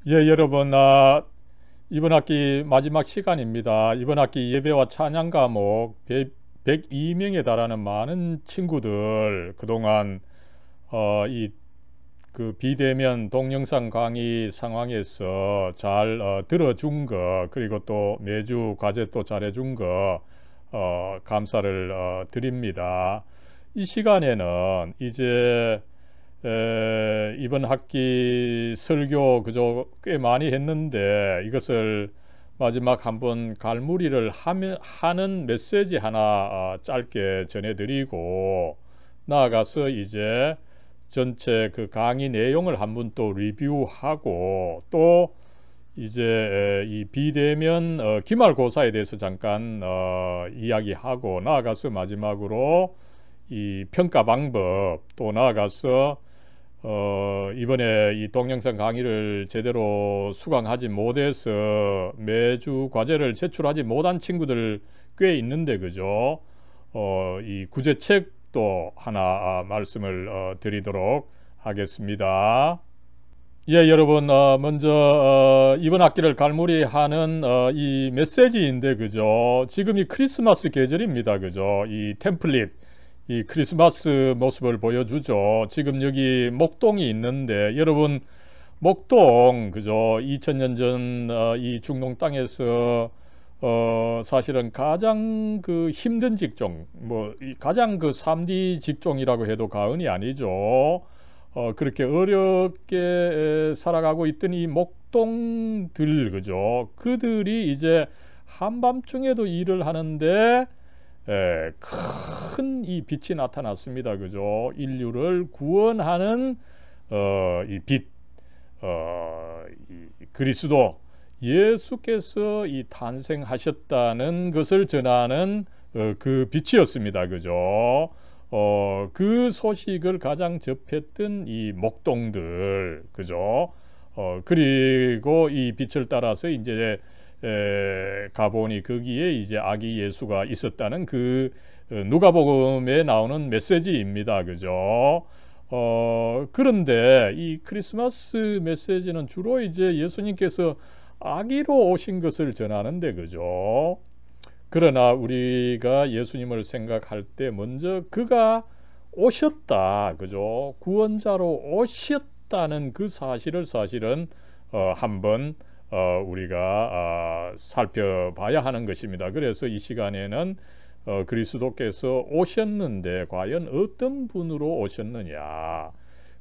예, 여러분, 이번 학기 마지막 시간입니다. 이번 학기 예배와 찬양 과목 102명에 달하는 많은 친구들 그동안 이 그 비대면 동영상 강의 상황에서 잘 들어준 거, 그리고 또 매주 과제 또 잘해준 거 감사를 드립니다. 이 시간에는 이제 이번 학기 설교 그저 꽤 많이 했는데 이것을 마지막 한번 갈무리를 하는 메시지 하나 짧게 전해드리고, 나아가서 이제 전체 그 강의 내용을 한번 또 리뷰하고, 또 이제 이 비대면 기말고사에 대해서 잠깐 이야기하고, 나아가서 마지막으로 이 평가 방법, 또 나아가서 이번에 이 동영상 강의를 제대로 수강하지 못해서 매주 과제를 제출하지 못한 친구들 꽤 있는데, 그죠? 이 구제책도 하나 말씀을 드리도록 하겠습니다. 예, 여러분, 먼저 이번 학기를 갈무리하는 이 메시지인데, 그죠? 지금이 크리스마스 계절입니다, 그죠? 이 템플릿, 이 크리스마스 모습을 보여주죠. 지금 여기 목동이 있는데, 여러분, 목동, 그죠? 2000년 전 이 중동 땅에서 사실은 가장 그 힘든 직종, 가장 그 3D 직종이라고 해도 과언이 아니죠. 그렇게 어렵게 살아가고 있던 이 목동들, 그죠? 그들이 이제 한밤중에도 일을 하는데 큰 이 빛이 나타났습니다, 그죠? 인류를 구원하는 이 빛, 이 그리스도 예수께서 이 탄생하셨다는 것을 전하는 그 빛이었습니다, 그죠? 그 소식을 가장 접했던 이 목동들, 그죠? 그리고 이 빛을 따라서 이제 가보니 거기에 이제 아기 예수가 있었다는 그 누가복음에 나오는 메시지입니다, 그죠? 그런데 이 크리스마스 메시지는 주로 이제 예수님께서 아기로 오신 것을 전하는데, 그죠? 그러나 우리가 예수님을 생각할 때 먼저 그가 오셨다, 그죠? 구원자로 오셨다는 그 사실을 사실은 한번 우리가 살펴봐야 하는 것입니다. 그래서 이 시간에는 그리스도께서 오셨는데 과연 어떤 분으로 오셨느냐?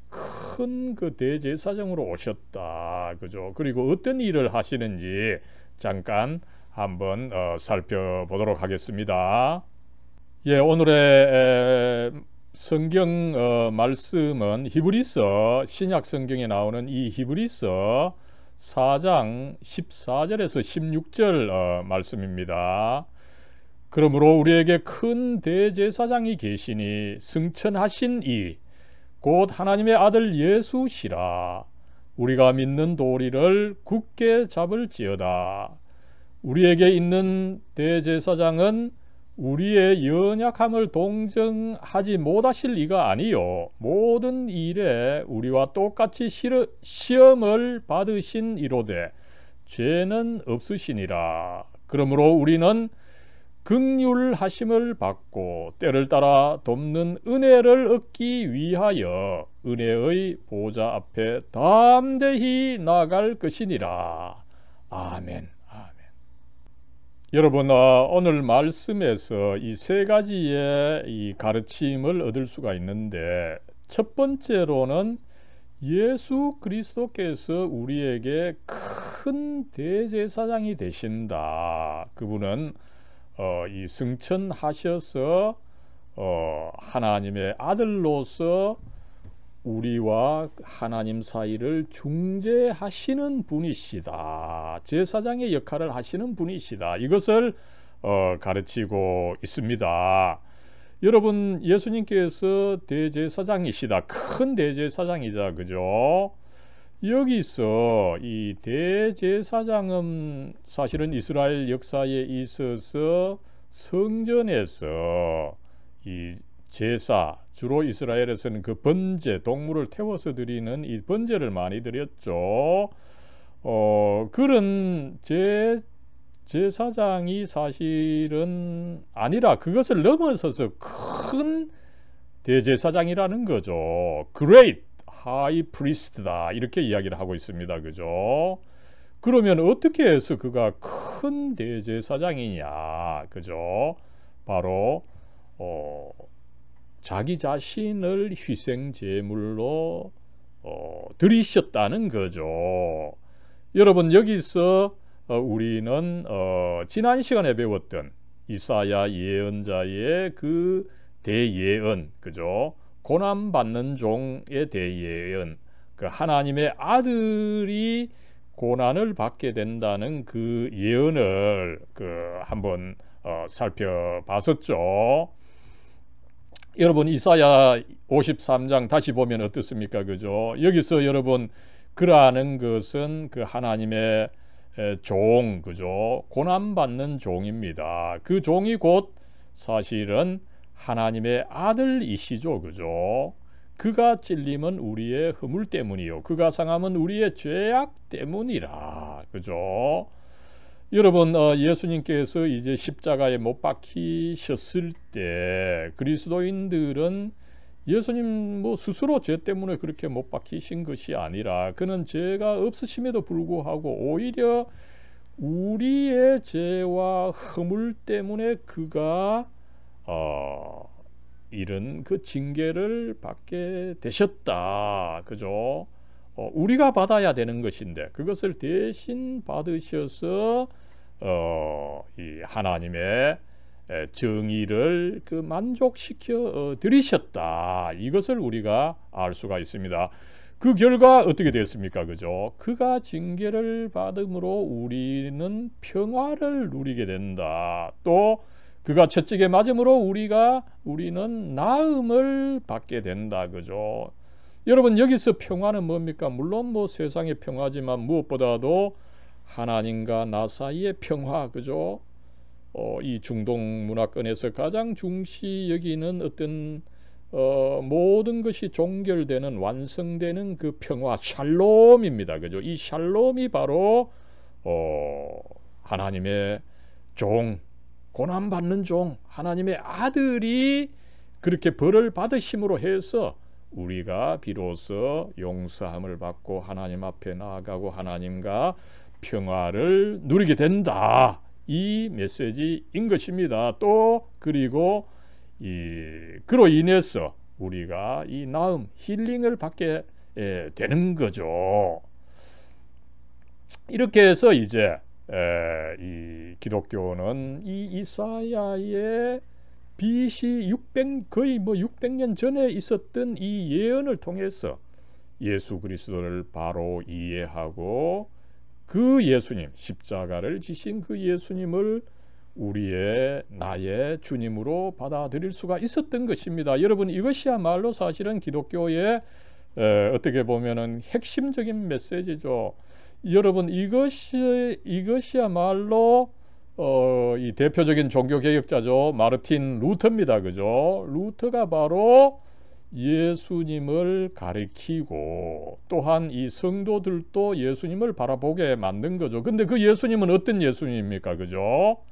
큰 그 대제사장으로 오셨다, 그죠? 그리고 어떤 일을 하시는지 잠깐 한번 살펴보도록 하겠습니다. 예, 오늘의 성경 말씀은 히브리서, 신약 성경에 나오는 이 히브리서 4장 14절에서 16절 말씀입니다. 그러므로 우리에게 큰 대제사장이 계시니 승천하신 이 곧 하나님의 아들 예수시라. 우리가 믿는 도리를 굳게 잡을지어다. 우리에게 있는 대제사장은 우리의 연약함을 동정하지 못하실 이가 아니요 모든 일에 우리와 똑같이 시험을 받으신 이로되 죄는 없으시니라. 그러므로 우리는 긍휼하심을 받고 때를 따라 돕는 은혜를 얻기 위하여 은혜의 보좌 앞에 담대히 나아갈 것이니라. 아멘. 여러분, 오늘 말씀에서 이 세 가지의 이 가르침을 얻을 수가 있는데, 첫 번째로는 예수 그리스도께서 우리에게 큰 대제사장이 되신다. 그분은 이 승천하셔서 하나님의 아들로서 우리와 하나님 사이를 중재하시는 분이시다. 제사장의 역할을 하시는 분이시다. 이것을 가르치고 있습니다. 여러분, 예수님께서 대제사장이시다. 큰 대제사장이자, 그죠? 여기서 이 대제사장은 사실은 이스라엘 역사에 있어서 성전에서 이 제사, 주로 이스라엘에서는 그 번제, 동물을 태워서 드리는 이 번제를 많이 드렸죠. 그런 제사장이 사실은 아니라 그것을 넘어서서 큰 대제사장이라는 거죠. Great High Priest다 이렇게 이야기를 하고 있습니다. 그죠? 그러면 어떻게 해서 그가 큰 대제사장이냐? 그죠? 바로 자기 자신을 희생 제물로 드리셨다는 거죠. 여러분 여기서 우리는 지난 시간에 배웠던 이사야 예언자의 그 대예언, 그죠? 고난받는 종의 대예언, 그 하나님의 아들이 고난을 받게 된다는 그 예언을 한번 살펴봤었죠. 여러분 이사야 53장 다시 보면 어떻습니까? 그죠? 여기서 여러분 그라는 것은 그 하나님의 종, 그죠? 고난받는 종입니다. 그 종이 곧 사실은 하나님의 아들이시죠. 그죠? 그가 찔림은 우리의 허물 때문이요. 그가 상함은 우리의 죄악 때문이라. 그죠? 여러분 예수님께서 이제 십자가에 못 박히셨을 때 그리스도인들은 예수님 스스로 죄 때문에 그렇게 못 박히신 것이 아니라 그는 죄가 없으심에도 불구하고 오히려 우리의 죄와 허물 때문에 그가 이런 그 징계를 받게 되셨다. 그죠? 우리가 받아야 되는 것인데 그것을 대신 받으셔서 이 하나님의 정의를 만족시켜 드리셨다. 이것을 우리가 알 수가 있습니다. 그 결과 어떻게 됐습니까? 그죠? 그가 징계를 받음으로 우리는 평화를 누리게 된다. 또 그가 채찍에 맞음으로 우리는 나음을 받게 된다. 그죠? 여러분 여기서 평화는 뭡니까? 물론 세상의 평화지만 무엇보다도 하나님과 나 사이의 평화. 그죠? 이 중동 문화권에서 가장 중시 여기는 어떤 모든 것이 종결되는 완성되는 그 평화 샬롬입니다. 그죠? 이 샬롬이 바로 하나님의 종, 고난받는 종, 하나님의 아들이 그렇게 벌을 받으심으로 해서 우리가 비로소 용서함을 받고 하나님 앞에 나아가고 하나님과 평화를 누리게 된다. 이 메시지인 것입니다. 또 그리고 그로 인해서 우리가 이 나음, 힐링을 받게 되는 거죠. 이렇게 해서 이제 이 기독교는 이 이사야의 BC 거의 600년 전에 있었던 이 예언을 통해서 예수 그리스도를 바로 이해하고 그 예수님, 십자가를 지신 그 예수님을 나의 주님으로 받아들일 수가 있었던 것입니다. 여러분 이것이야말로 사실은 기독교의 어떻게 보면은 핵심적인 메시지죠. 여러분 이것이야말로 이 대표적인 종교개혁자죠. 마르틴 루터입니다. 그죠? 루터가 바로 예수님을 가리키고 또한 이 성도들도 예수님을 바라보게 만든 거죠. 근데 그 예수님은 어떤 예수님입니까? 그죠?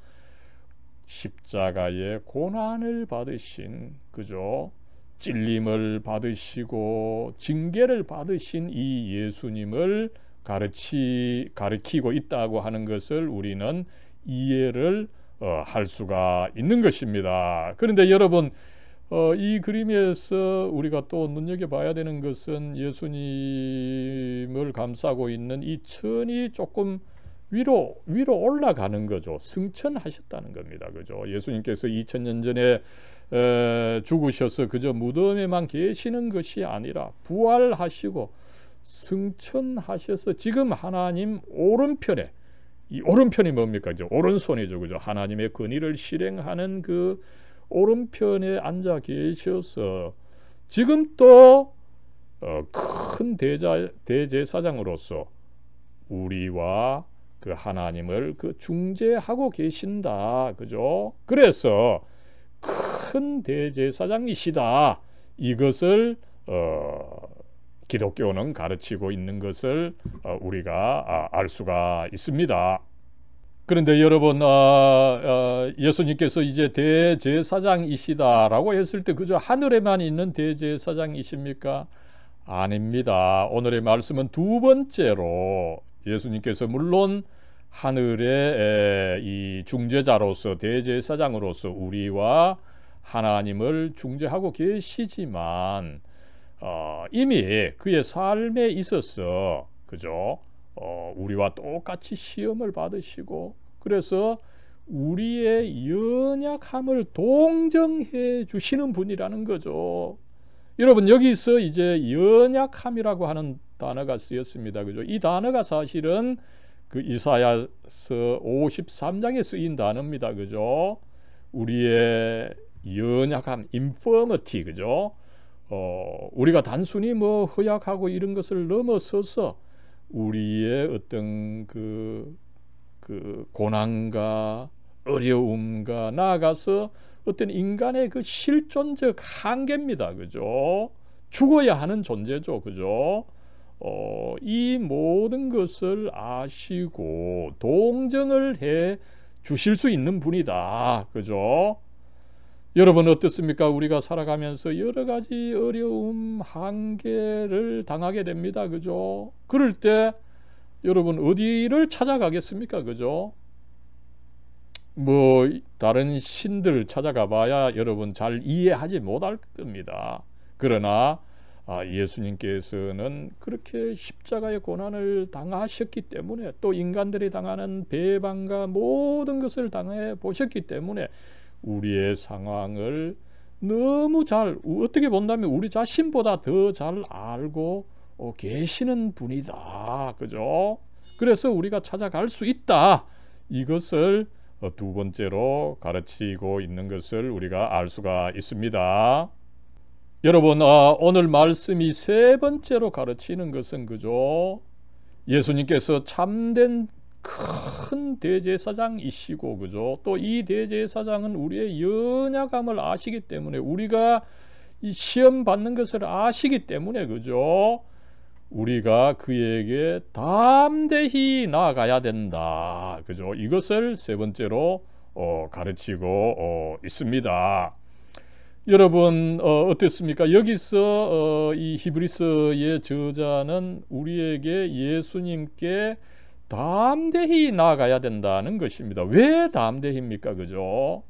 십자가의 고난을 받으신, 그죠? 찔림을 받으시고 징계를 받으신 이 예수님을 가리키고 있다고 하는 것을 우리는 이해를 할 수가 있는 것입니다. 그런데 여러분 이 그림에서 우리가 또 눈여겨봐야 되는 것은 예수님을 감싸고 있는 이 천이 조금 위로 올라가는 거죠. 승천하셨다는 겁니다. 그죠? 예수님께서 2000년 전에 죽으셔서 그저 무덤에만 계시는 것이 아니라 부활하시고 승천하셔서 지금 하나님 오른편에, 이 오른편이 뭡니까? 그죠? 오른손이죠. 그죠? 하나님의 권위를 실행하는 그 오른편에 앉아 계셔서 지금 또 큰 대제사장으로서 우리와 그 하나님을 중재하고 계신다. 그죠? 그래서 큰 대제사장이시다. 이것을 기독교는 가르치고 있는 것을 우리가 알 수가 있습니다. 그런데 여러분, 예수님께서 이제 대제사장이시다라고 했을 때 그저 하늘에만 있는 대제사장이십니까? 아닙니다. 오늘의 말씀은 두 번째로 예수님께서 물론 하늘의 이 중재자로서 대제사장으로서 우리와 하나님을 중재하고 계시지만 이미 그의 삶에 있어서 그죠? 우리와 똑같이 시험을 받으시고 그래서 우리의 연약함을 동정해 주시는 분이라는 거죠. 여러분, 여기서 이제 연약함이라고 하는 단어가 쓰였습니다. 그죠? 이 단어가 사실은 그 이사야서 53장에 쓰인 단어입니다. 그죠? 우리의 연약함, infirmity, 그죠? 우리가 단순히 뭐 허약하고 이런 것을 넘어서서 우리의 어떤 그 고난과 어려움과 나아가서 어떤 인간의 그 실존적 한계입니다. 그죠? 죽어야 하는 존재죠. 그죠? 이 모든 것을 아시고 동정을 해 주실 수 있는 분이다. 그죠? 여러분 어떻습니까? 우리가 살아가면서 여러 가지 어려움, 한계를 당하게 됩니다. 그죠? 그럴 때 여러분 어디를 찾아가겠습니까? 그죠? 뭐 다른 신들 찾아가 봐야 여러분 잘 이해하지 못할 겁니다. 그러나 예수님께서는 그렇게 십자가의 고난을 당하셨기 때문에 또 인간들이 당하는 배반과 모든 것을 당해 보셨기 때문에 우리의 상황을 너무 잘, 어떻게 본다면 우리 자신보다 더 잘 알고 계시는 분이다. 그죠? 그래서 우리가 찾아갈 수 있다. 이것을 두 번째로 가르치고 있는 것을 우리가 알 수가 있습니다. 여러분, 오늘 말씀이 세 번째로 가르치는 것은 그죠? 예수님께서 참된 큰 대제사장이시고 그죠? 또 이 대제사장은 우리의 연약함을 아시기 때문에 우리가 이 시험 받는 것을 아시기 때문에 그죠? 우리가 그에게 담대히 나아가야 된다. 그죠? 이것을 세 번째로 가르치고 있습니다. 여러분 어떻습니까? 여기서 이 히브리서의 저자는 우리에게 예수님께 담대히 나아가야 된다는 것입니다. 왜 담대히입니까? 그죠?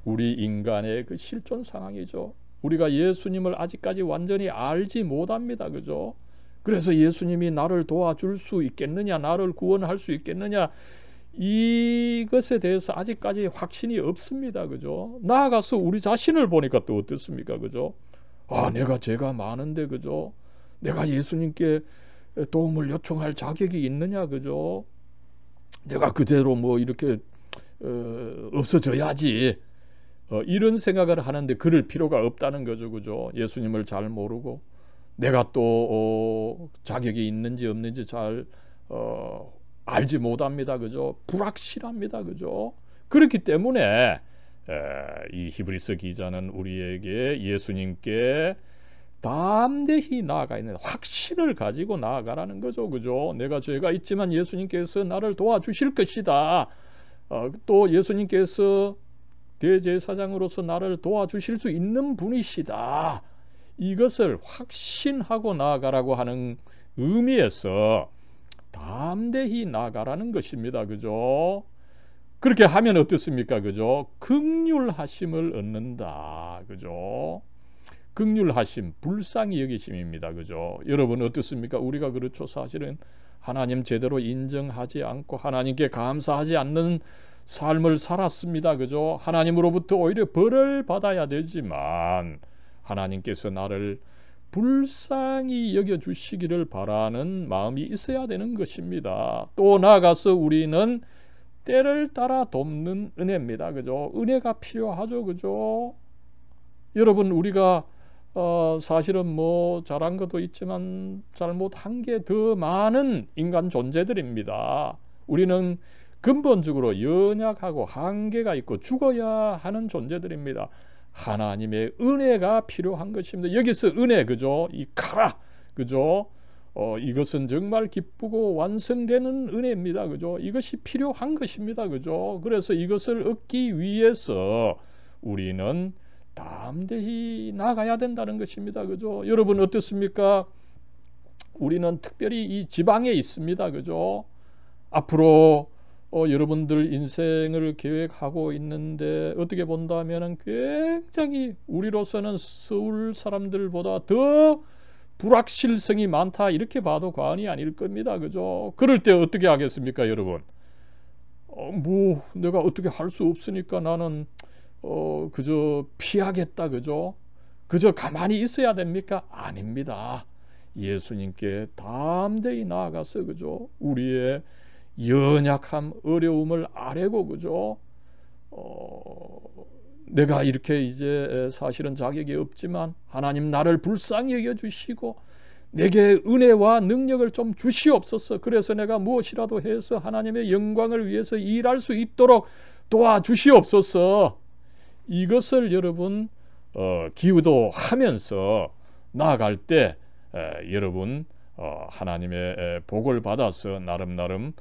우리 인간의 그 실존 상황이죠. 우리가 예수님을 아직까지 완전히 알지 못합니다. 그죠? 그래서 예수님이 나를 도와줄 수 있겠느냐, 나를 구원할 수 있겠느냐, 이것에 대해서 아직까지 확신이 없습니다. 그죠? 나아가서 우리 자신을 보니까 또 어떻습니까? 그죠? 내가 죄가 많은데 그죠? 내가 예수님께 도움을 요청할 자격이 있느냐? 그죠? 내가 그대로 뭐 이렇게 없어져야지. 이런 생각을 하는데 그럴 필요가 없다는 거죠. 그죠? 예수님을 잘 모르고 내가 또 자격이 있는지 없는지 잘 알지 못합니다. 그죠? 불확실합니다. 그죠? 그렇기 때문에 이 히브리서 기자는 우리에게 예수님께 담대히 나아가야 되는 확신을 가지고 나아가라는 거죠. 그죠? 내가 죄가 있지만 예수님께서 나를 도와주실 것이다. 또 예수님께서 대제사장으로서 나를 도와주실 수 있는 분이시다. 이것을 확신하고 나아가라고 하는 의미에서 담대히 나아가라는 것입니다. 그죠? 그렇게 하면 어떻습니까? 그죠? 긍휼하심을 얻는다. 그죠? 긍휼하심, 불쌍히 여기심입니다. 그죠? 여러분 어떻습니까? 우리가 그렇죠. 사실은 하나님 제대로 인정하지 않고 하나님께 감사하지 않는 삶을 살았습니다. 그죠? 하나님으로부터 오히려 벌을 받아야 되지만 하나님께서 나를 불쌍히 여겨주시기를 바라는 마음이 있어야 되는 것입니다. 또 나아가서 우리는 때를 따라 돕는 은혜입니다. 그죠? 은혜가 필요하죠. 그죠? 여러분 우리가 사실은 뭐 잘한 것도 있지만 잘못한 게 더 많은 인간 존재들입니다. 우리는 근본적으로 연약하고 한계가 있고 죽어야 하는 존재들입니다. 하나님의 은혜가 필요한 것입니다. 여기서 은혜, 그죠? 이 카라, 그죠? 이것은 정말 기쁘고 완성되는 은혜입니다. 그죠? 이것이 필요한 것입니다. 그죠? 그래서 이것을 얻기 위해서 우리는 담대히 나가야 된다는 것입니다. 그죠? 여러분 어떻습니까? 우리는 특별히 이 지방에 있습니다. 그죠? 앞으로 여러분들 인생을 계획하고 있는데 어떻게 본다면 굉장히 우리로서는 서울 사람들보다 더 불확실성이 많다 이렇게 봐도 과언이 아닐 겁니다. 그죠? 그럴 때 어떻게 하겠습니까, 여러분? 뭐 내가 어떻게 할 수 없으니까 나는 그저 피하겠다. 그죠? 그저 가만히 있어야 됩니까? 아닙니다. 예수님께 담대히 나아가서 그죠? 우리의 연약함, 어려움을 아뢰고 그죠? 내가 이렇게 이제 사실은 자격이 없지만 하나님 나를 불쌍히 여겨 주시고 내게 은혜와 능력을 좀 주시옵소서. 그래서 내가 무엇이라도 해서 하나님의 영광을 위해서 일할 수 있도록 도와주시옵소서. 이것을 여러분 기도하면서 나아갈 때 여러분 하나님의 복을 받아서 나름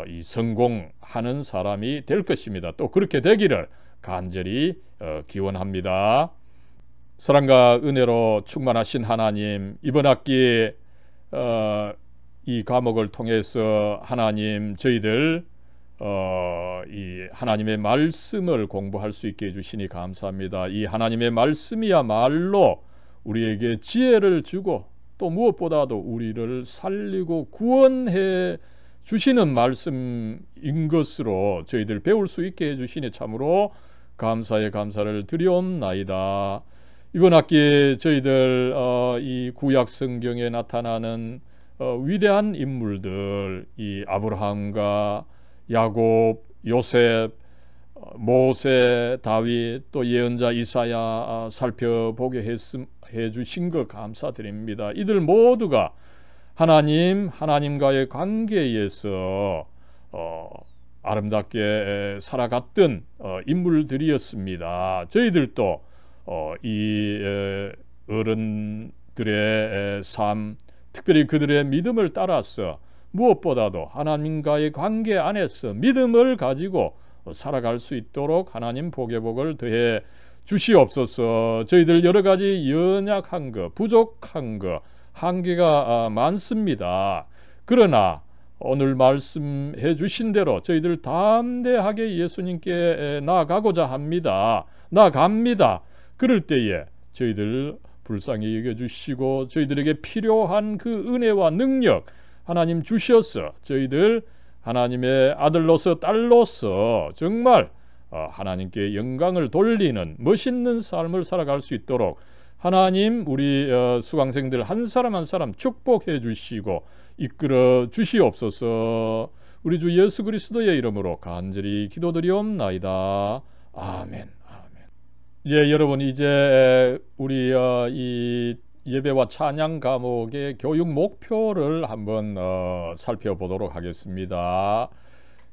이 성공하는 사람이 될 것입니다. 또 그렇게 되기를 간절히 기원합니다. 사랑과 은혜로 충만하신 하나님, 이번 학기 이 과목을 통해서 하나님 저희들 이 하나님의 말씀을 공부할 수 있게 해주시니 감사합니다. 이 하나님의 말씀이야말로 우리에게 지혜를 주고 또 무엇보다도 우리를 살리고 구원해 주시는 말씀인 것으로 저희들 배울 수 있게 해주시니 참으로 감사의 감사를 드리옵나이다. 이번 학기 저희들 이 구약 성경에 나타나는 위대한 인물들, 이 아브라함과 야곱, 요셉, 모세, 다윗, 또 예언자 이사야 살펴보게 해주신 것 감사드립니다. 이들 모두가 하나님과의 관계에서 아름답게 살아갔던 인물들이었습니다. 저희들도 이 어른들의 삶, 특별히 그들의 믿음을 따라서 무엇보다도 하나님과의 관계 안에서 믿음을 가지고 살아갈 수 있도록 하나님 복의 복을 더해 주시옵소서. 저희들 여러 가지 연약한 것, 부족한 것, 한계가 많습니다. 그러나 오늘 말씀해 주신 대로 저희들 담대하게 예수님께 나아가고자 합니다. 나아갑니다. 그럴 때에 저희들 불쌍히 여겨주시고 저희들에게 필요한 그 은혜와 능력 하나님 주셔서 저희들 하나님의 아들로서 딸로서 정말 하나님께 영광을 돌리는 멋있는 삶을 살아갈 수 있도록 하나님 우리 수강생들 한 사람 한 사람 축복해 주시고 이끌어 주시옵소서. 우리 주 예수 그리스도의 이름으로 간절히 기도드리옵나이다. 아멘. 예, 여러분 이제 우리 이 예배와 찬양 과목의 교육 목표를 한번 살펴보도록 하겠습니다.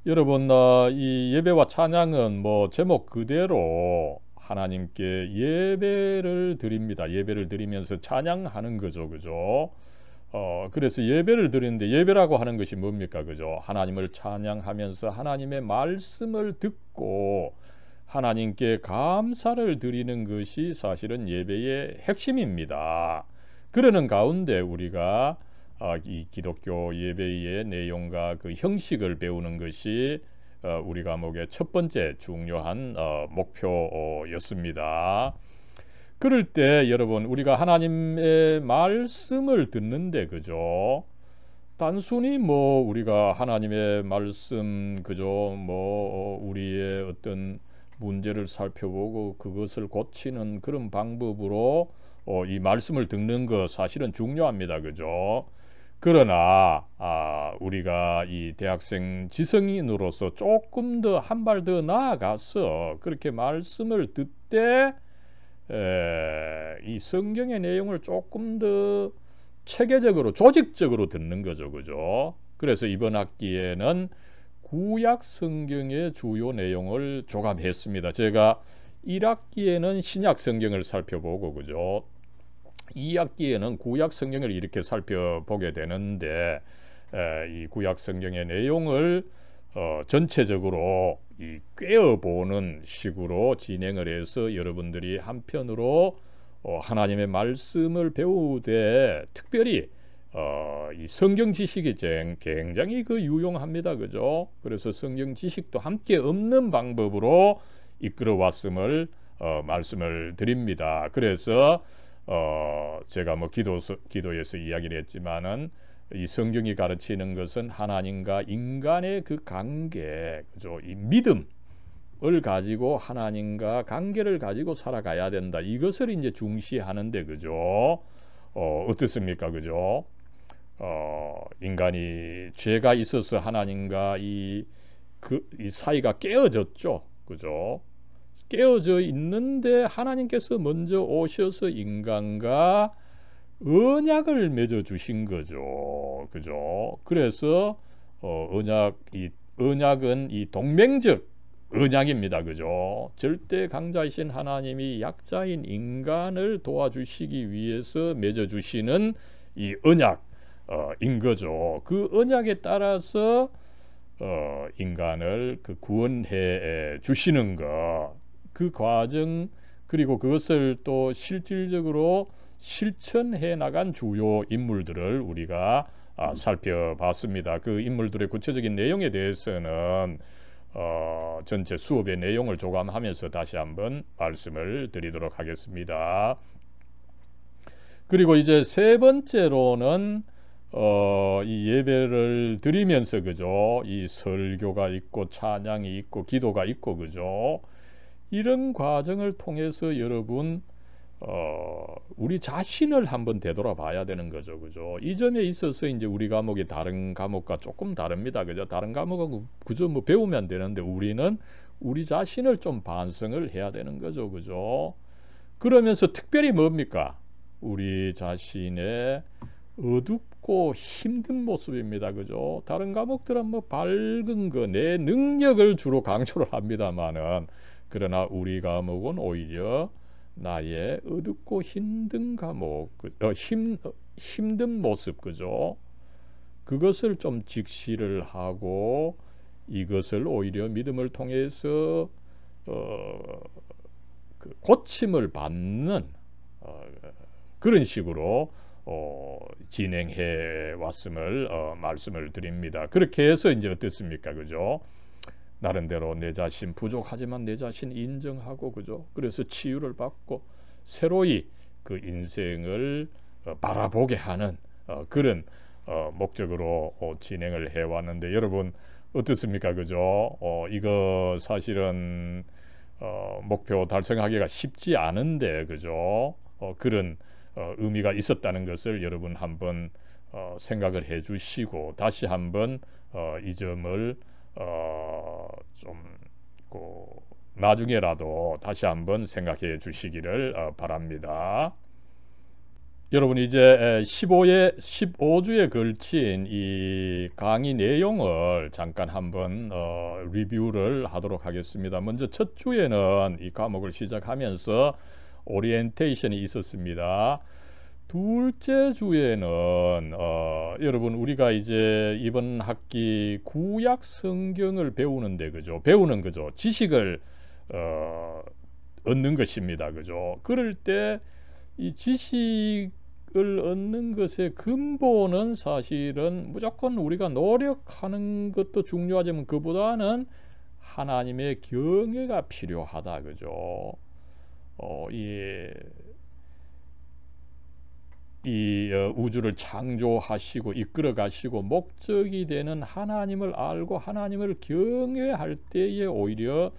여러분 이 예배와 찬양은 뭐 제목 그대로 하나님께 예배를 드립니다. 예배를 드리면서 찬양하는 거죠. 그죠? 그래서 예배를 드리는데 예배라고 하는 것이 뭡니까? 그죠? 하나님을 찬양하면서 하나님의 말씀을 듣고 하나님께 감사를 드리는 것이 사실은 예배의 핵심입니다. 그러는 가운데 우리가 이 기독교 예배의 내용과 그 형식을 배우는 것이 우리 과목의 첫 번째 중요한 목표였습니다. 그럴 때 여러분 우리가 하나님의 말씀을 듣는데 그죠? 단순히 뭐 우리가 하나님의 말씀 그죠? 뭐 우리의 어떤 문제를 살펴보고 그것을 고치는 그런 방법으로 이 말씀을 듣는 것 사실은 중요합니다. 그죠? 그러나 우리가 이 대학생 지성인으로서 조금 더 한 발 더 나아가서 그렇게 말씀을 듣되 이 성경의 내용을 조금 더 체계적으로 조직적으로 듣는 거죠. 그죠? 그래서 이번 학기에는 구약 성경의 주요 내용을 조감했습니다. 제가 1학기에는 신약 성경을 살펴보고 그죠? 이 학기에는 구약 성경을 이렇게 살펴보게 되는데 이 구약 성경의 내용을 전체적으로 이 꿰어보는 식으로 진행을 해서 여러분들이 한편으로 하나님의 말씀을 배우되 특별히 이 성경 지식이 굉장히 유용합니다. 그죠? 그래서 성경 지식도 함께 없는 방법으로 이끌어 왔음을 말씀을 드립니다. 그래서 제가 뭐 기도에서 이야기를 했지만은 이 성경이 가르치는 것은 하나님과 인간의 그 관계, 그죠? 이 믿음을 가지고 하나님과 관계를 가지고 살아가야 된다. 이것을 이제 중시하는데, 그죠? 어떻습니까, 그죠? 인간이 죄가 있어서 하나님과 이 사이가 깨어졌죠, 그죠? 깨어져 있는데 하나님께서 먼저 오셔서 인간과 언약을 맺어 주신 거죠. 그죠? 그래서 언약은 이 동맹적 언약입니다. 그죠? 절대 강자이신 하나님이 약자인 인간을 도와주시기 위해서 맺어 주시는 이 언약인 거죠. 그 언약에 따라서 인간을 구원해 주시는 것, 그 과정, 그리고 그것을 또 실질적으로 실천해 나간 주요 인물들을 우리가 살펴봤습니다. 그 인물들의 구체적인 내용에 대해서는 전체 수업의 내용을 조감하면서 다시 한번 말씀을 드리도록 하겠습니다. 그리고 이제 세 번째로는 이 예배를 드리면서, 그죠? 이 설교가 있고 찬양이 있고 기도가 있고, 그죠? 이런 과정을 통해서 여러분 우리 자신을 한번 되돌아봐야 되는 거죠, 그죠? 이 점에 있어서 이제 우리 과목이 다른 과목과 조금 다릅니다, 그죠? 다른 과목은 그저 뭐 배우면 되는데 우리는 우리 자신을 좀 반성을 해야 되는 거죠, 그죠? 그러면서 특별히 뭡니까? 우리 자신의 어둡고 힘든 모습입니다, 그죠? 다른 과목들은 뭐 밝은 거, 내 능력을 주로 강조를 합니다만은, 그러나 우리 과목은 오히려 나의 어둡고 힘든 과목, 힘든 모습, 그죠? 그것을 좀 직시를 하고 이것을 오히려 믿음을 통해서 고침을 받는 그런 식으로 진행해 왔음을 말씀을 드립니다. 그렇게 해서 이제 어떻습니까, 그죠? 나름대로 내 자신 부족하지만 내 자신 인정하고, 그죠? 그래서 치유를 받고 새로이 그 인생을 바라보게 하는 그런 목적으로 진행을 해왔는데, 여러분 어떻습니까, 그죠? 이거 사실은 목표 달성하기가 쉽지 않은데, 그죠? 그런 의미가 있었다는 것을 여러분 한번 생각을 해주시고 다시 한번 이 점을 좀 나중에라도 다시 한번 생각해 주시기를 바랍니다. 여러분 이제 15주에 걸친 이 강의 내용을 잠깐 한번 리뷰를 하도록 하겠습니다. 먼저 첫 주에는 이 과목을 시작하면서 오리엔테이션이 있었습니다. 둘째 주에는 여러분 우리가 이제 이번 학기 구약 성경을 배우는데, 그죠? 배우는 거죠. 지식을 얻는 것입니다, 그죠? 그럴 때 이 지식을 얻는 것의 근본은 사실은 무조건 우리가 노력하는 것도 중요하지만 그보다는 하나님의 경외가 필요하다, 그죠? 이 우주를 창조하시고 이끌어 가시고 목적이 되는 하나님을 알고 하나님을 경외할 때에 오히려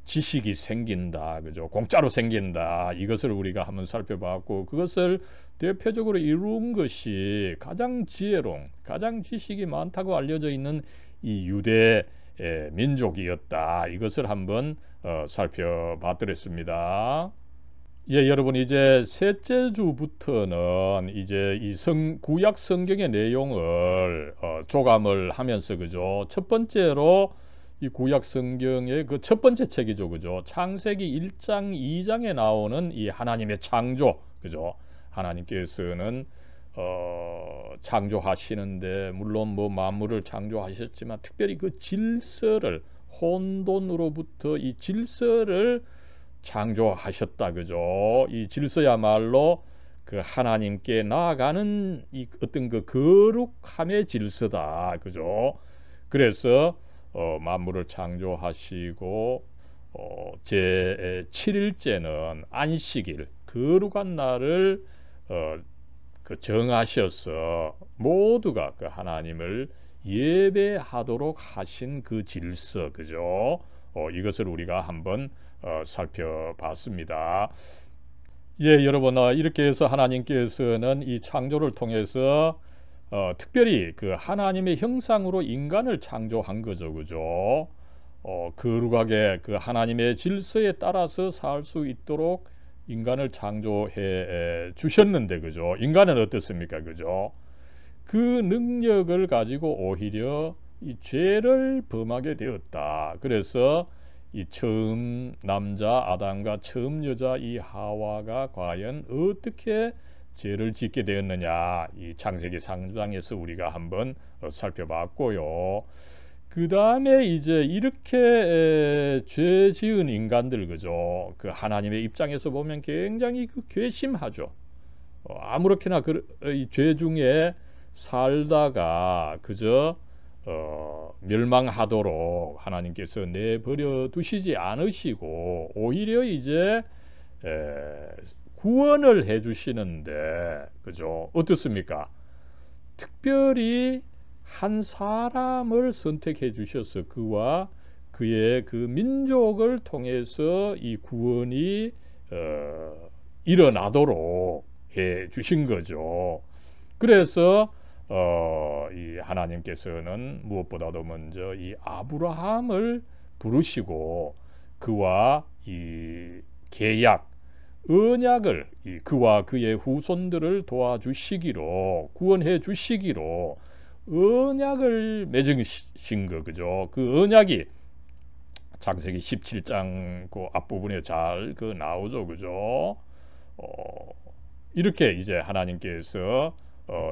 지식이 생긴다, 그죠? 공짜로 생긴다. 이것을 우리가 한번 살펴봤고, 그것을 대표적으로 이룬 것이 가장 지혜로운, 가장 지식이 많다고 알려져 있는 이 유대 민족이었다. 이것을 한번 살펴봤더랬습니다. 예, 여러분 이제 셋째 주부터는 이제 이 구약 성경의 내용을 조감을 하면서, 그죠? 첫 번째로 이 구약 성경의 그 첫 번째 책이죠, 그죠? 창세기 1장 2장에 나오는 이 하나님의 창조, 그죠? 하나님께서는 창조하시는데 물론 뭐 만물을 창조하셨지만 특별히 그 질서를 혼돈으로부터 이 질서를 창조하셨다. 그죠? 이 질서야말로 그 하나님께 나아가는 이 어떤 그 거룩함의 질서다. 그죠? 그래서 만물을 창조하시고 제 7일째는 안식일 거룩한 날을 그 정하셔서 모두가 그 하나님을 예배하도록 하신 그 질서. 그죠? 이것을 우리가 한번 살펴봤습니다. 예, 여러분, 이렇게 해서 하나님께서는 이 창조를 통해서 특별히 그 하나님의 형상으로 인간을 창조한 거죠. 그죠? 거룩하게 그 하나님의 질서에 따라서 살 수 있도록 인간을 창조해 주셨는데, 그죠? 인간은 어떻습니까? 그죠? 그 능력을 가지고 오히려 이 죄를 범하게 되었다. 그래서 이 처음 남자 아담과 처음 여자 이 하와가 과연 어떻게 죄를 짓게 되었느냐, 이 창세기 3장에서 우리가 한번 살펴봤고요. 그 다음에 이제 이렇게 죄 지은 인간들, 그죠? 그 하나님의 입장에서 보면 굉장히 그 괘씸하죠. 아무렇게나 이 죄 중에 살다가 그저 멸망하도록 하나님께서 내버려 두시지 않으시고 오히려 이제 구원을 해 주시는데, 그죠? 어떻습니까? 특별히 한 사람을 선택해 주셔서 그와 그의 그 민족을 통해서 이 구원이 일어나도록 해 주신 거죠. 그래서 이 하나님께서는 무엇보다도 먼저 이 아브라함을 부르시고 그와 이 계약, 언약을 그와 그의 후손들을 도와주시기로, 구원해 주시기로 언약을 맺으신 거. 그죠? 그 언약이 창세기 17장 그 앞부분에 잘 그 나오죠. 그죠? 이렇게 이제 하나님께서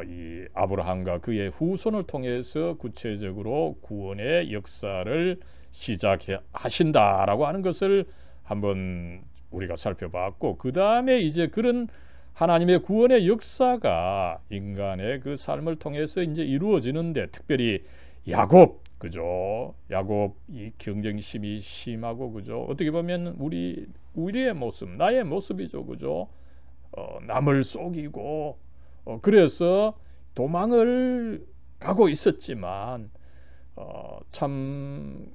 이 아브라함과 그의 후손을 통해서 구체적으로 구원의 역사를 시작하신다라고 하는 것을 한번 우리가 살펴봤고, 그 다음에 이제 그런 하나님의 구원의 역사가 인간의 그 삶을 통해서 이제 이루어지는데, 특별히 야곱, 그죠? 야곱 이 경쟁심이 심하고, 그죠? 어떻게 보면 우리의 모습, 나의 모습이죠, 그죠? 남을 속이고 그래서 도망을 가고 있었지만 참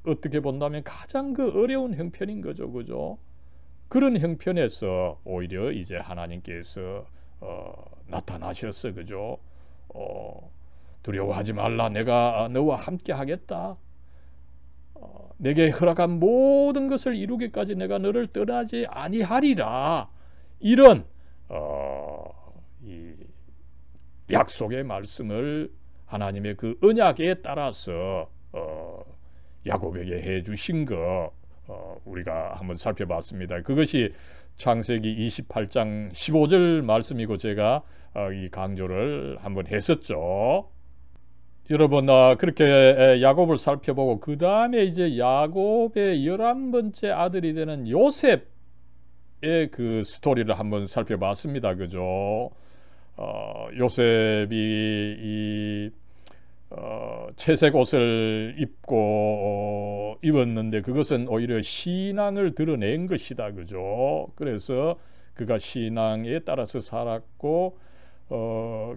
어떻게 본다면 가장 그 어려운 형편인 거죠, 그죠? 그런 형편에서 오히려 이제 하나님께서 나타나셨어, 그죠? 두려워하지 말라, 내가 너와 함께 하겠다. 내게 허락한 모든 것을 이루기까지 내가 너를 떠나지 아니하리라. 이런 이 약속의 말씀을 하나님의 그 언약에 따라서 야곱에게 해주신 거 우리가 한번 살펴봤습니다. 그것이 창세기 28장 15절 말씀이고 제가 이 강조를 한번 했었죠. 여러분, 그렇게 야곱을 살펴보고 그 다음에 이제 야곱의 11번째 아들이 되는 요셉의 그 스토리를 한번 살펴봤습니다. 그죠? 요셉이 이 채색 옷을 입었는데 그것은 오히려 신앙을 드러낸 것이다. 그죠? 그래서 그가 신앙에 따라서 살았고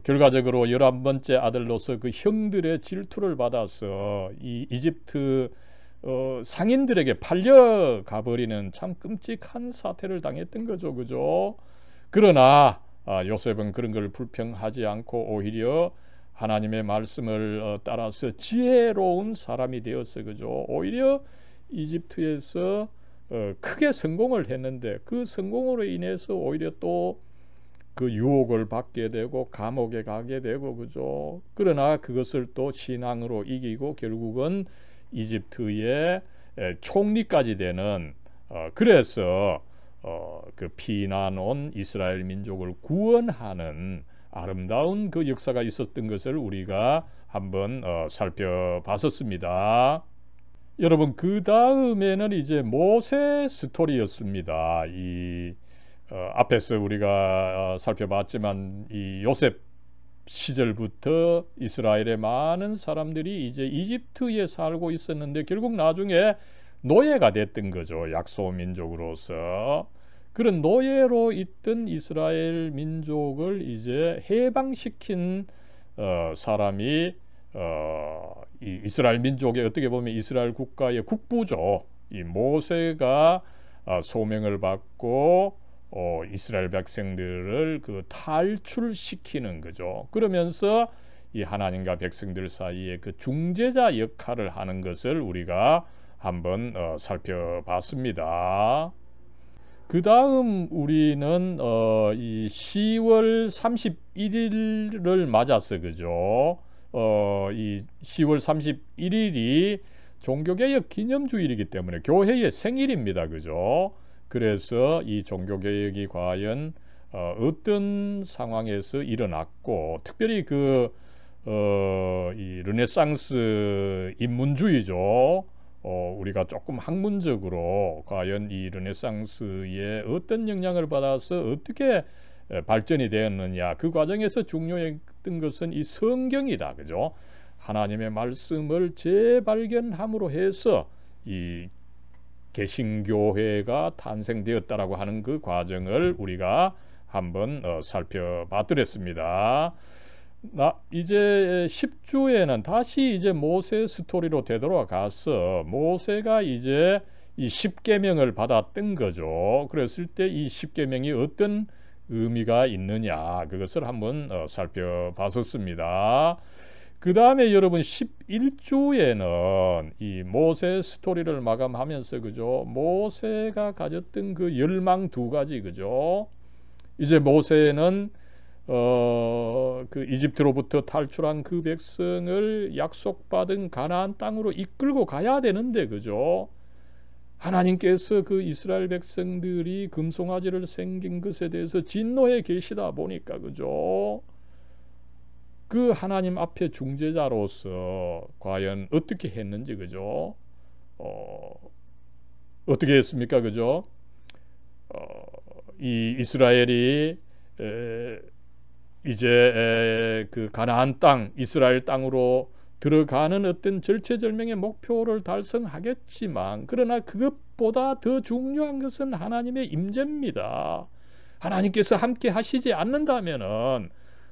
결과적으로 11번째 아들로서 그 형들의 질투를 받아서 이 이집트 상인들에게 팔려가 버리는 참 끔찍한 사태를 당했던 거죠. 그죠? 그러나 요셉은 그런 걸 불평하지 않고 오히려 하나님의 말씀을 따라서 지혜로운 사람이 되었어요. 그죠? 오히려 이집트에서 크게 성공을 했는데 그 성공으로 인해서 오히려 또 그 유혹을 받게 되고 감옥에 가게 되고, 그죠? 그러나 그것을 또 신앙으로 이기고 결국은 이집트의 총리까지 되는 그래서 그 피난 온 이스라엘 민족을 구원하는 아름다운 그 역사가 있었던 것을 우리가 한번 살펴봤었습니다. 여러분, 그 다음에는 이제 모세 스토리였습니다. 이 앞에서 우리가 살펴봤지만 이 요셉 시절부터 이스라엘의 많은 사람들이 이제 이집트에 살고 있었는데 결국 나중에 노예가 됐던 거죠. 약소 민족으로서. 그런 노예로 있던 이스라엘 민족을 이제 해방시킨 사람이 이 이스라엘 민족의 어떻게 보면 이스라엘 국가의 국부죠. 이 모세가 소명을 받고 이스라엘 백성들을 그 탈출시키는 거죠. 그러면서 이 하나님과 백성들 사이에 그 중재자 역할을 하는 것을 우리가 한번 살펴봤습니다. 그 다음 우리는 이 10월 31일을 맞아서 그죠. 이 10월 31일이 종교개혁 기념주일이기 때문에 교회의 생일입니다. 그죠. 그래서 이 종교개혁이 과연 어떤 상황에서 일어났고 특별히 이 르네상스 인문주의죠. 우리가 조금 학문적으로 과연 이 르네상스에 어떤 영향을 받아서 어떻게 발전이 되었느냐, 그 과정에서 중요했던 것은 이 성경이다. 그죠? 하나님의 말씀을 재발견함으로 해서 이 개신교회가 탄생되었다라고 하는 그 과정을 우리가 한번 살펴봤더랬습니다. 이제 10주에는 다시 이제 모세 스토리로 되돌아가서 모세가 이제 이 10계명을 받았던 거죠. 그랬을 때 이 10계명이 어떤 의미가 있느냐, 그것을 한번 살펴봤었습니다. 그 다음에 여러분 11주에는 이 모세 스토리를 마감하면서 그죠, 모세가 가졌던 그 열망 두 가지, 그죠. 이제 모세는 그 이집트로부터 탈출한 그 백성을 약속받은 가나안 땅으로 이끌고 가야 되는데 그죠, 하나님께서 그 이스라엘 백성들이 금송아지를 생긴 것에 대해서 진노해 계시다 보니까 그죠, 그 하나님 앞에 중재자로서 과연 어떻게 했는지 그죠, 어떻게 했습니까 그죠. 이 이스라엘이 이제 그 가나안 땅, 이스라엘 땅으로 들어가는 어떤 절체절명의 목표를 달성하겠지만, 그러나 그것보다 더 중요한 것은 하나님의 임재입니다. 하나님께서 함께 하시지 않는다면은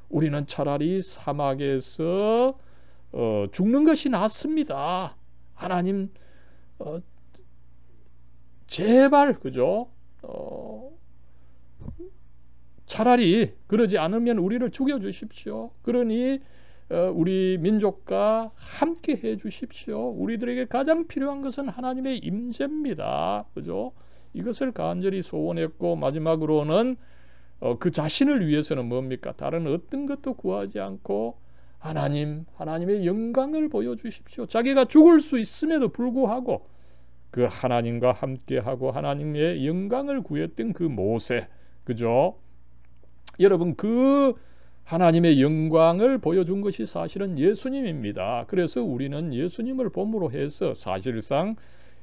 우리는 차라리 사막에서 죽는 것이 낫습니다. 하나님 제발 그죠, 차라리 그러지 않으면 우리를 죽여주십시오. 그러니 우리 민족과 함께 해주십시오. 우리들에게 가장 필요한 것은 하나님의 임재입니다. 그죠? 이것을 간절히 소원했고, 마지막으로는 그 자신을 위해서는 뭡니까? 다른 어떤 것도 구하지 않고 하나님의 영광을 보여주십시오. 자기가 죽을 수 있음에도 불구하고 그 하나님과 함께하고 하나님의 영광을 구했던 그 모세, 그죠? 여러분, 그 하나님의 영광을 보여준 것이 사실은 예수님입니다. 그래서 우리는 예수님을 본으로 해서 사실상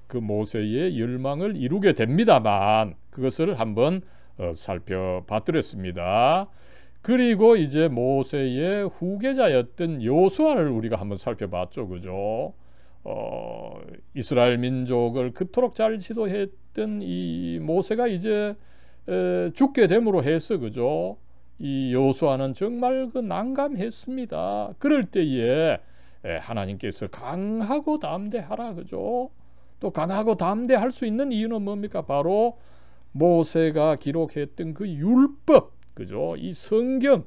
그 모세의 열망을 이루게 됩니다만, 그것을 한번 살펴봤더랬습니다. 그리고 이제 모세의 후계자였던 여호수아를 우리가 한번 살펴봤죠. 그죠? 이스라엘 민족을 그토록 잘 지도했던 이 모세가 이제 죽게 됨으로 해서 그죠, 이 여호수아는 정말 그 난감했습니다. 그럴 때에 하나님께서 강하고 담대하라 그죠. 또 강하고 담대할 수 있는 이유는 뭡니까? 바로 모세가 기록했던 그 율법, 그죠, 이 성경,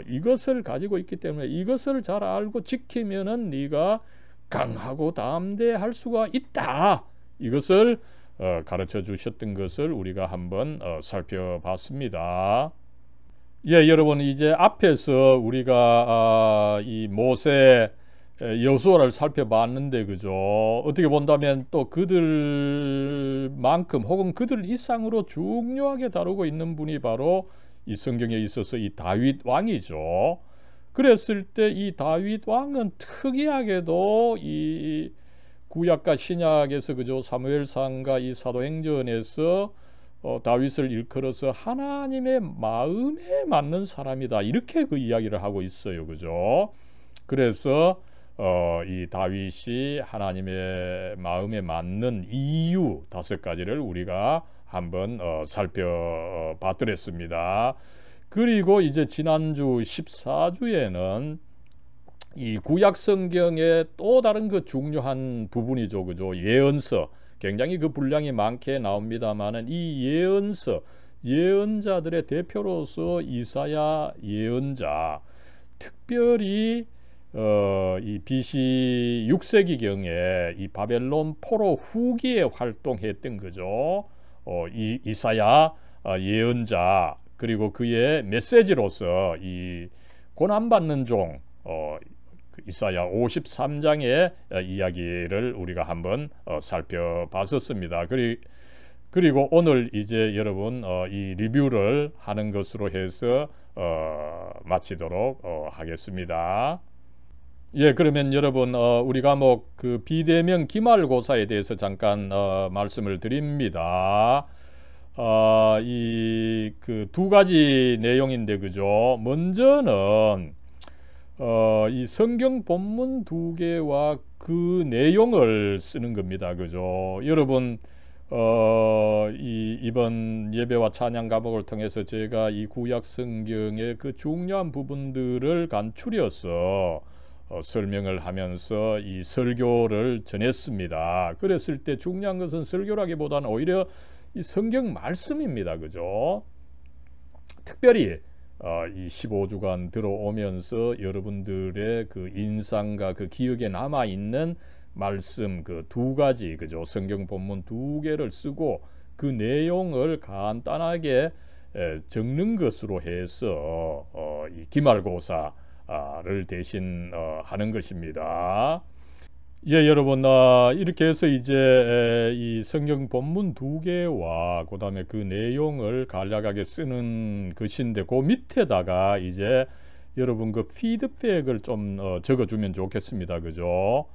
이것을 가지고 있기 때문에 이것을 잘 알고 지키면은 네가 강하고 담대할 수가 있다. 이것을 가르쳐 주셨던 것을 우리가 한번 살펴봤습니다. 예, 여러분, 이제 앞에서 우리가 이 모세 여호수아를 살펴봤는데 그죠? 어떻게 본다면 또 그들만큼 혹은 그들 이상으로 중요하게 다루고 있는 분이 바로 이 성경에 있어서 이 다윗 왕이죠. 그랬을 때 이 다윗 왕은 특이하게도 이 구약과 신약에서 그죠? 사무엘상과 이 사도행전에서 다윗을 일컬어서 하나님의 마음에 맞는 사람이다, 이렇게 그 이야기를 하고 있어요. 그죠? 그래서 이 다윗이 하나님의 마음에 맞는 이유 5가지를 우리가 한번 살펴봤더랬습니다. 그리고 이제 지난주 14주에는 이 구약 성경의 또 다른 그 중요한 부분이죠. 그죠? 예언서. 굉장히 그 분량이 많게 나옵니다만은 이 예언서, 예언자들의 대표로서 이사야 예언자, 특별히 이 BC 6세기경에 이 바벨론 포로 후기에 활동했던 거죠. 이사야 예언자, 그리고 그의 메시지로서 이 고난받는 종 이사야 53장의 이야기를 우리가 한번 살펴봤었습니다. 그리고 오늘 이제 여러분 이 리뷰를 하는 것으로 해서 마치도록 하겠습니다. 예, 그러면 여러분 우리가 뭐 그 비대면 기말고사에 대해서 잠깐 말씀을 드립니다. 이 그 2가지 내용인데 그죠? 먼저는 이 성경 본문 2개와 그 내용을 쓰는 겁니다. 그죠? 여러분 이번 예배와 찬양 과목을 통해서 제가 이 구약 성경의 그 중요한 부분들을 간추려서 설명을 하면서 이 설교를 전했습니다. 그랬을 때 중요한 것은 설교라기보다는 오히려 이 성경 말씀입니다. 그죠? 특별히 이 15주간 들어오면서 여러분들의 그 인상과 그 기억에 남아있는 말씀 그 2가지, 그죠? 성경 본문 2개를 쓰고 그 내용을 간단하게 적는 것으로 해서 이 기말고사를 대신 하는 것입니다. 예, 여러분 이렇게 해서 이제 이 성경 본문 2개와 그 다음에 그 내용을 간략하게 쓰는 것인데 그 밑에다가 이제 여러분 그 피드백을 좀 적어주면 좋겠습니다. 그죠?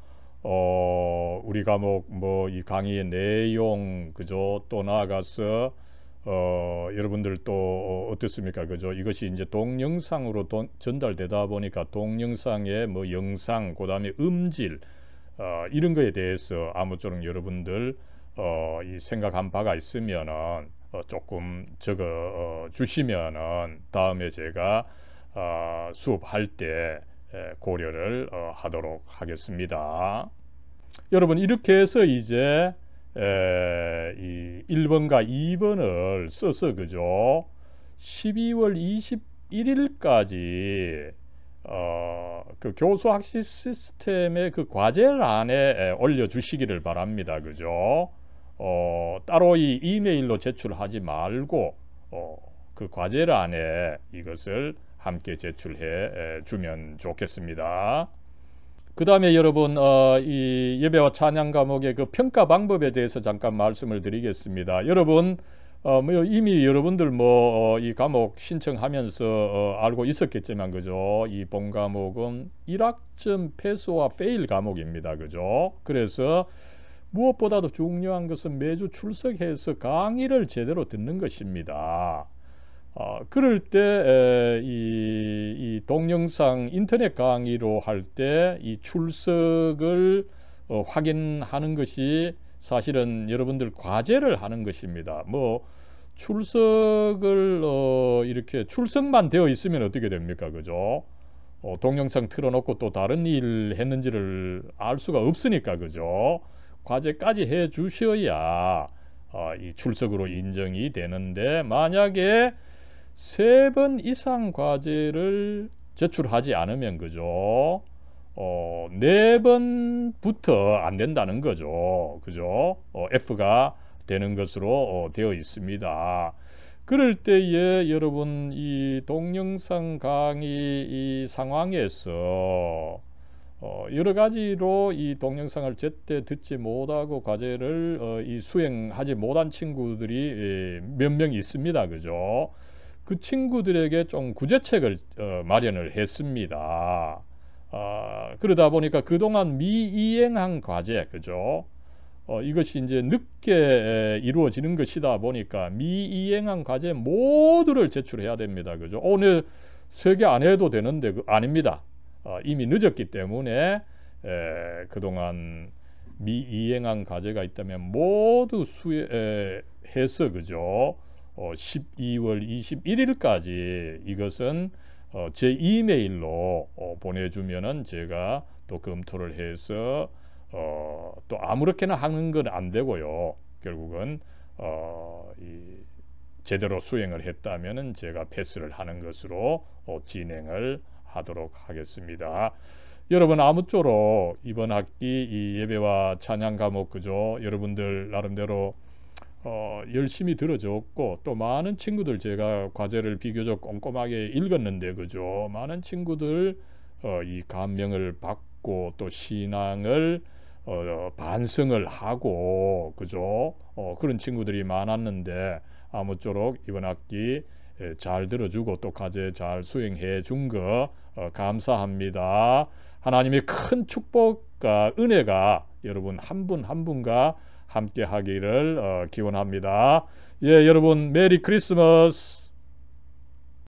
우리 과목 뭐 이 강의의 내용 그죠? 또 나아가서 여러분들 또 어떻습니까? 그죠? 이것이 이제 동영상으로 전달되다 보니까 동영상의 뭐 영상, 그 다음에 음질 이런 거에 대해서 아무쪼록 여러분들 이 생각한 바가 있으면은 조금 적어 주시면은 다음에 제가 수업할 때 고려를 하도록 하겠습니다. 여러분 이렇게 해서 이제 이 1번과 2번을 써서 그죠? 12월 21일까지 그 교수 학습 시스템의 그 과제란에 올려주시기를 바랍니다. 그죠? 따로 이 이메일로 제출하지 말고 그 과제란에 이것을 함께 제출해 주면 좋겠습니다. 그 다음에 여러분 이 예배와 찬양 과목의 그 평가 방법에 대해서 잠깐 말씀을 드리겠습니다. 여러분 뭐 이미 여러분들 뭐 이 과목 신청하면서 알고 있었겠지만 그죠? 이 본 과목은 1학점 패스와 페일 과목입니다. 그죠? 그래서 무엇보다도 중요한 것은 매주 출석해서 강의를 제대로 듣는 것입니다. 그럴 때 이 동영상 인터넷 강의로 할 때 이 출석을 확인하는 것이 사실은 여러분들 과제를 하는 것입니다. 뭐 출석을 이렇게 출석만 되어 있으면 어떻게 됩니까? 그죠? 동영상 틀어놓고 또 다른 일 했는지를 알 수가 없으니까 그죠? 과제까지 해 주셔야 이 출석으로 인정이 되는데 만약에 3번 이상 과제를 제출하지 않으면 그죠? 4번부터 안 된다는 거죠. 그죠? F가 되는 것으로 되어 있습니다. 그럴 때에 여러분 이 동영상 강의 이 상황에서 여러 가지로 이 동영상을 제때 듣지 못하고 과제를 이 수행하지 못한 친구들이 몇 명 있습니다. 그죠? 그 친구들에게 좀 구제책을 마련을 했습니다. 그러다 보니까 그동안 미이행한 과제, 그죠? 이것이 이제 늦게 이루어지는 것이다 보니까 미이행한 과제 모두를 제출해야 됩니다. 그죠? 오늘 3개 안 해도 되는데 아닙니다. 이미 늦었기 때문에 그동안 미이행한 과제가 있다면 모두 해서 그죠? 12월 21일까지 이것은 제 이메일로 보내주면은 제가 또 검토를 해서 또 아무렇게나 하는 건 안 되고요. 결국은 제대로 수행을 했다면은 제가 패스를 하는 것으로 진행을 하도록 하겠습니다. 여러분 아무쪼록 이번 학기 이 예배와 찬양 과목 그죠? 여러분들 나름대로 열심히 들어줬고 또 많은 친구들 제가 과제를 비교적 꼼꼼하게 읽었는데 그죠? 많은 친구들 이 감명을 받고 또 신앙을 반성을 하고 그죠? 그런 친구들이 많았는데 아무쪼록 이번 학기 잘 들어주고 또 과제 잘 수행해 준 거 감사합니다. 하나님의 큰 축복과 은혜가 여러분 한 분 한 분과 함께 하기를 기원합니다. 예, 여러분 메리 크리스마스.